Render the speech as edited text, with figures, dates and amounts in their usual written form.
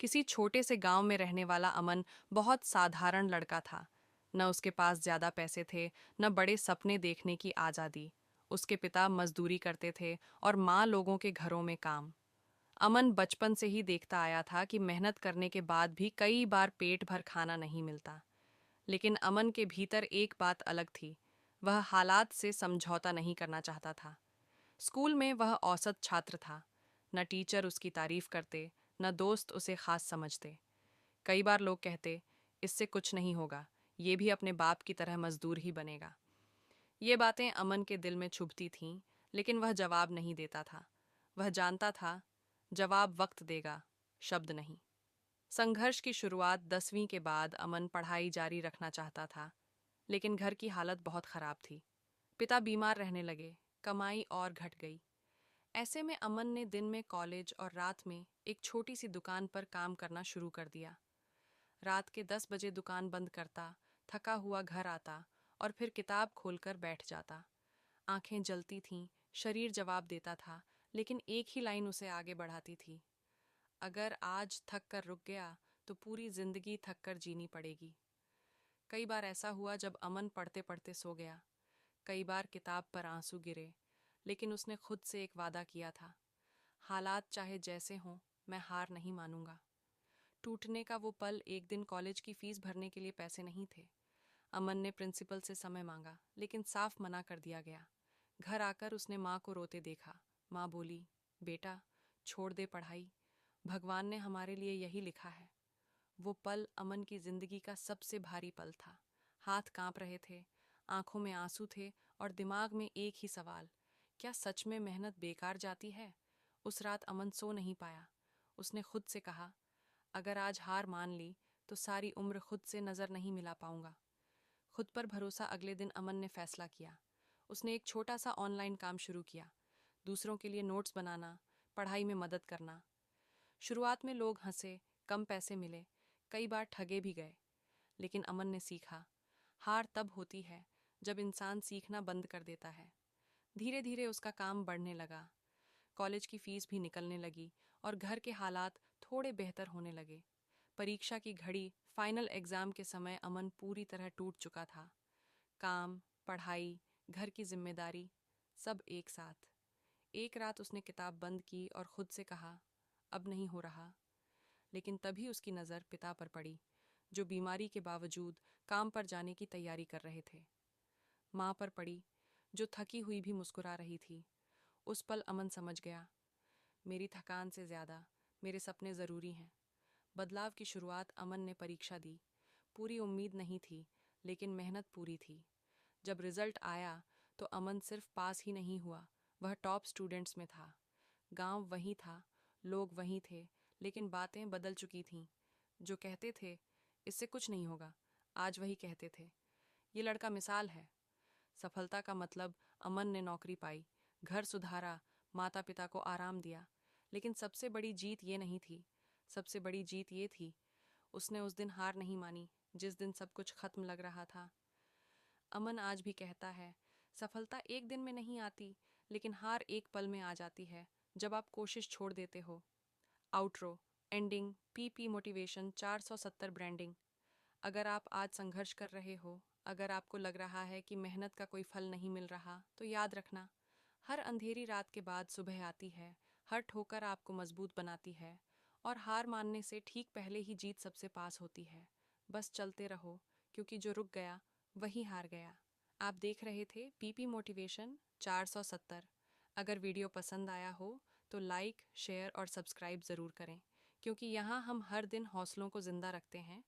किसी छोटे से गांव में रहने वाला अमन बहुत साधारण लड़का था। न उसके पास ज्यादा पैसे थे, न बड़े सपने देखने की आज़ादी। उसके पिता मजदूरी करते थे और माँ लोगों के घरों में काम। अमन बचपन से ही देखता आया था कि मेहनत करने के बाद भी कई बार पेट भर खाना नहीं मिलता। लेकिन अमन के भीतर एक बात अलग थी। वह हालात से समझौता नहीं करना चाहता था। स्कूल में वह औसत छात्र था। न टीचर उसकी तारीफ करते, न दोस्त उसे खास समझते। कई बार लोग कहते, इससे कुछ नहीं होगा, ये भी अपने बाप की तरह मजदूर ही बनेगा। ये बातें अमन के दिल में चुभती थीं, लेकिन वह जवाब नहीं देता था। वह जानता था, जवाब वक्त देगा, शब्द नहीं। संघर्ष की शुरुआत 10वीं के बाद अमन पढ़ाई जारी रखना चाहता था, लेकिन घर की हालत बहुत खराब थी। पिता बीमार रहने लगे, कमाई और घट गई। ऐसे में अमन ने दिन में कॉलेज और रात में एक छोटी सी दुकान पर काम करना शुरू कर दिया। रात के 10 बजे दुकान बंद करता, थका हुआ घर आता और फिर किताब खोलकर बैठ जाता। आंखें जलती थीं, शरीर जवाब देता था, लेकिन एक ही लाइन उसे आगे बढ़ाती थी। अगर आज थक कर रुक गया तो पूरी जिंदगी थक कर जीनी पड़ेगी। कई बार ऐसा हुआ जब अमन पढ़ते पढ़ते सो गया। कई बार किताब पर आंसू गिरे, लेकिन उसने खुद से एक वादा किया था, हालात चाहे जैसे हों, मैं हार नहीं मानूंगा। टूटने का वो पल एक दिन कॉलेज की फीस भरने के लिए पैसे नहीं थे। अमन ने प्रिंसिपल से समय मांगा, लेकिन साफ मना कर दिया गया। घर आकर उसने माँ को रोते देखा। माँ बोली, बेटा, छोड़ दे पढ़ाई, भगवान ने हमारे लिए यही लिखा है। वो पल अमन की जिंदगी का सबसे भारी पल था। हाथ कांप रहे थे, आंखों में आंसू थे और दिमाग में एक ही सवाल, क्या सच में मेहनत बेकार जाती है? उस रात अमन सो नहीं पाया। उसने खुद से कहा, अगर आज हार मान ली तो सारी उम्र खुद से नजर नहीं मिला पाऊंगा। खुद पर भरोसा। अगले दिन अमन ने फैसला किया। उसने एक छोटा सा ऑनलाइन काम शुरू किया, दूसरों के लिए नोट्स बनाना, पढ़ाई में मदद करना। शुरुआत में लोग हंसे, कम पैसे मिले, कई बार ठगे भी गए, लेकिन अमन ने सीखा, हार तब होती है जब इंसान सीखना बंद कर देता है। धीरे धीरे उसका काम बढ़ने लगा, कॉलेज की फीस भी निकलने लगी और घर के हालात थोड़े बेहतर होने लगे। परीक्षा की घड़ी, फाइनल एग्जाम के समय अमन पूरी तरह टूट चुका था। काम, पढ़ाई, घर की जिम्मेदारी, सब एक साथ। एक रात उसने किताब बंद की और खुद से कहा, अब नहीं हो रहा। लेकिन तभी उसकी नज़र पिता पर पड़ी, जो बीमारी के बावजूद काम पर जाने की तैयारी कर रहे थे। माँ पर पड़ी, जो थकी हुई भी मुस्कुरा रही थी। उस पल अमन समझ गया, मेरी थकान से ज़्यादा मेरे सपने ज़रूरी हैं। बदलाव की शुरुआत। अमन ने परीक्षा दी। पूरी उम्मीद नहीं थी, लेकिन मेहनत पूरी थी। जब रिजल्ट आया तो अमन सिर्फ पास ही नहीं हुआ, वह टॉप स्टूडेंट्स में था। गांव वही था, लोग वही थे, लेकिन बातें बदल चुकी थीं। जो कहते थे, इससे कुछ नहीं होगा, आज वही कहते थे, ये लड़का मिसाल है। सफलता का मतलब, अमन ने नौकरी पाई, घर सुधारा, माता पिता को आराम दिया। लेकिन सबसे बड़ी जीत ये नहीं थी। सबसे बड़ी जीत ये थी, उसने उस दिन हार नहीं मानी जिस दिन सब कुछ खत्म लग रहा था। अमन आज भी कहता है, सफलता एक दिन में नहीं आती, लेकिन हार एक पल में आ जाती है, जब आप कोशिश छोड़ देते हो। Outro, ending, PP motivation 470 branding. अगर आप आज संघर्ष कर रहे हो, अगर आपको लग रहा है कि मेहनत का कोई फल नहीं मिल रहा, तो याद रखना, हर अंधेरी रात के बाद सुबह आती है। हर ठोकर आपको मजबूत बनाती है, और हार मानने से ठीक पहले ही जीत सबसे पास होती है। बस चलते रहो, क्योंकि जो रुक गया वही हार गया। आप देख रहे थे पीपी मोटिवेशन 470। अगर वीडियो पसंद आया हो तो लाइक, शेयर और सब्सक्राइब ज़रूर करें, क्योंकि यहाँ हम हर दिन हौसलों को ज़िंदा रखते हैं।